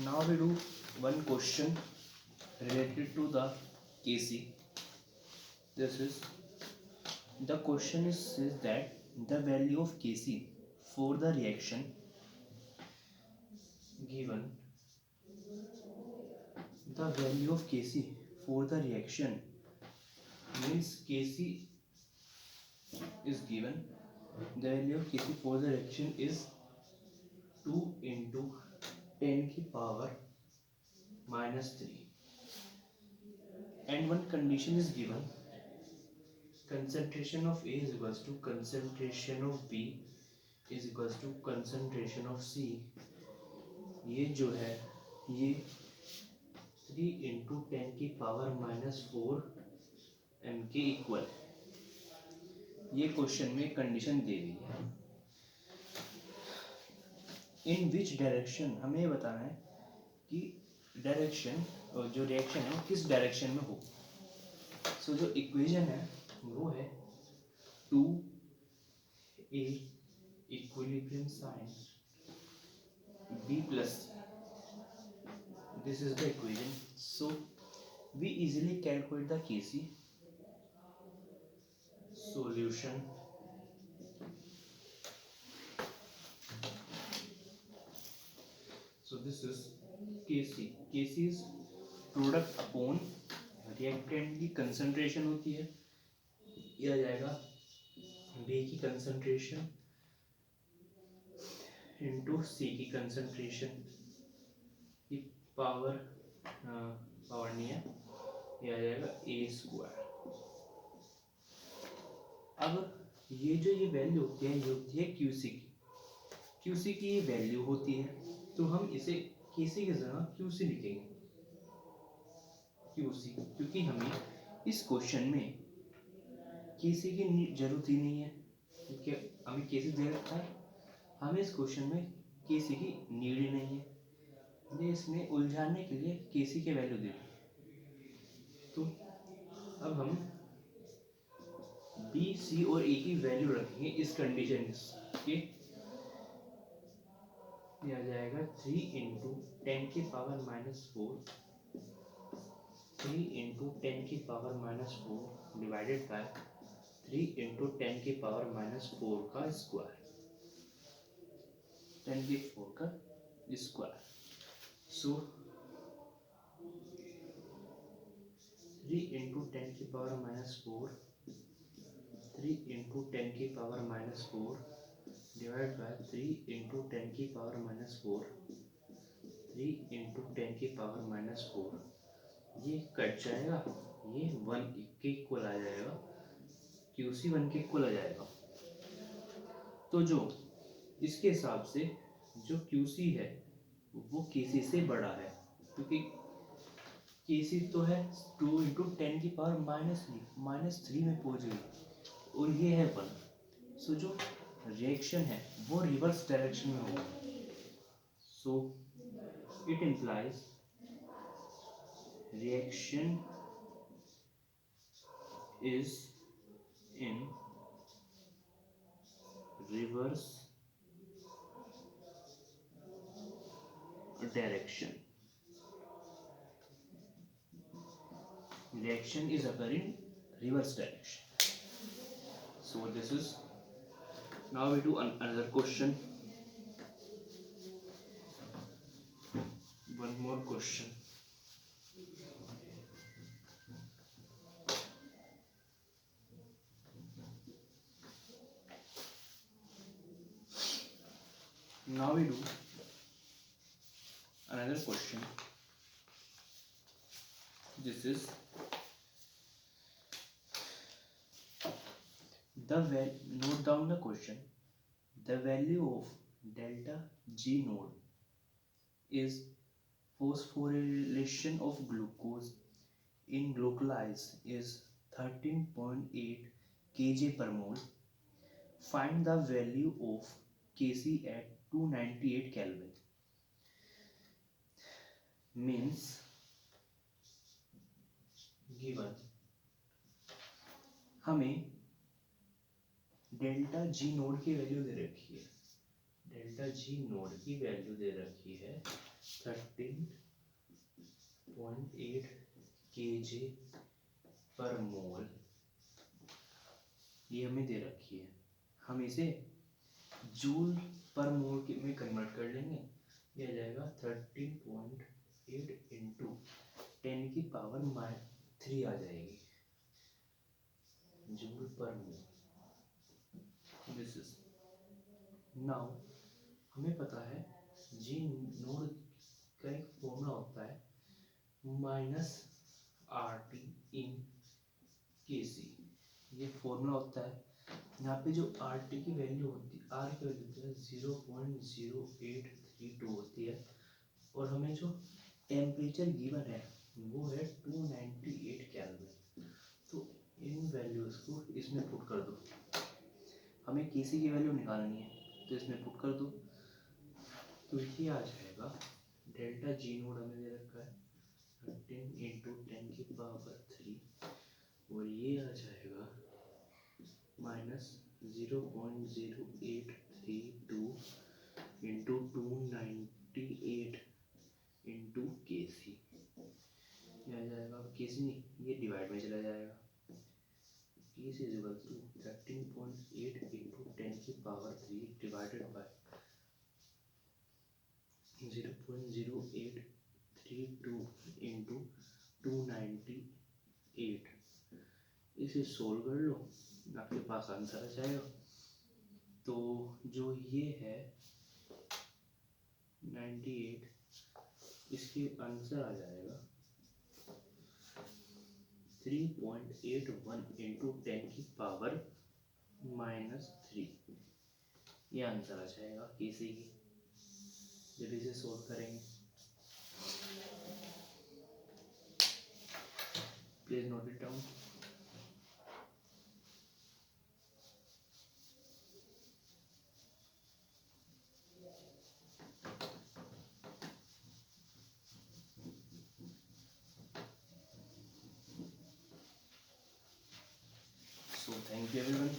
Now we do one question related to the Kc. This is the question is says that the value of Kc for the reaction given the value of Kc for the reaction means Kc is given, the value of Kc for the reaction is 2 into 10 की power minus 3 and one condition is given, concentration of A is equals to concentration of B is equals to concentration of C. ये जो है ये 3 into 10 की power minus 4 m के equal, ये question में condition दे दी है. इन विच डायरेक्शन हमें बताना है कि डायरेक्शन जो रिएक्शन है वो किस डायरेक्शन में हो. सो जो इक्वेशन है वो है 2a equilibrium sine b plus this is the equation. So we easily calculate the Kc. Solution. So this is Kc. Kc is product upon reactant की कंसंट्रेशन होती है, यह आ जाएगा B की कंसंट्रेशन इंटू C की कंसंट्रेशन की power नहीं है, यह आ जाएगा A स्क्वायर. अब ये जो ये वैल्यू होती है ये होती है Qc की. Qc की ये वैल्यू होती है तो हम इसे Kc की जगह Qc लिखेंगे. Qc क्योंकि हमें इस क्वेश्चन में Kc की जरूरत ही नहीं है, क्योंकि हमें Kc दे रखा है, हमें इस क्वेश्चन में Kc की नीड ही नहीं है. ये इसमें उलझाने के लिए Kc की वैल्यू दे दी. तो अब हम B, C और A की वैल्यू रखेंगे इस कंडीशन के. ये आ जाएगा 3 इंटू 10 की पावर माइनस 4, 3 इंटू 10 की power minus 4 divided by 3 into 10 की पावर माइनस 4 का स्क्वायर, 10 की 4 का स्क्वायर. सो 3 इंटू 10 की पावर माइनस 4, 3 इंटू 10 की power minus 4 divide by 3 into 10 की पावर माइनस 4, 3 इंटू 10 की पावर माइनस 4. ये कट जाएगा, ये 1 के इक्वल आ जाएगा, Qc 1 के इक्वल आ जाएगा. तो जो इसके हिसाब से जो Qc है वो Kc से बड़ा है, क्योंकि Kc तो है 2 इंटू 10 की पावर माइनस 3 में पहुंच गई और ये है 1. सो जो रिएक्शन है वो रिवर्स डायरेक्शन में होगा. So it implies reaction is in reverse direction. Reaction is occurring reverse direction. So this is, now we do another question. One more question. Now we do another question. This is note down the question. The value of delta G node is phosphorylation of glucose in glucose is 13.8 kg per mole. Find the value of Kc at 298 Kelvin. Means given हमें delta G node की value दे रखी है, delta G node की value दे रखी है 13.8 kg पर मोल ये हमें दे रखी है। हम इसे जूल पर मोल में कन्वर्ट कर लेंगे। ये आ जाएगा 13.8 इंटू 10 की पावर -3 आ जाएगी जूल पर मोल। दिस इज नाउ हमें पता है जी नोड का एक फॉर्मूला होता है -RT इन KC। ये फॉर्मूला होता है। यहाँ पे जो RT की वैल्यू होती है, R की वैल्यू होती है 0.0832 होती है, और हमें जो टेम्परेचर गिवन है वो है 298 केल्विन। तो इन वैल्यूज को इसमें पुट कर दो। हमें केसी की वैल्यू निकालनी है तो इसमें पुट कर दो। तो ये आ जाएगा डेल्टा जी नोड हमें दे रखा है 13 इंटू 10 की पावर 3, और ये आ जाएगा -0.0832 इंटू 298 इंटू केसी। ये आ जाएगा केसी नहीं, ये डिवाइड में चला जाएगा। केसी इज इक्वल टू 13.8 इंटू 10 की पावर 3 डिवाइडेड बाय 0.0832 इंटू 298। इसे सोल्व कर लो, आपके पास आंसर आ जाएगा। तो जो ये है 98, इसके आंसर आ जाएगा 3.81 इंटू 10 की पावर -3। ये आंसर आ जाएगा केसी की जब इसे सोल्व करेंगे। Please note it down. So thank you everyone.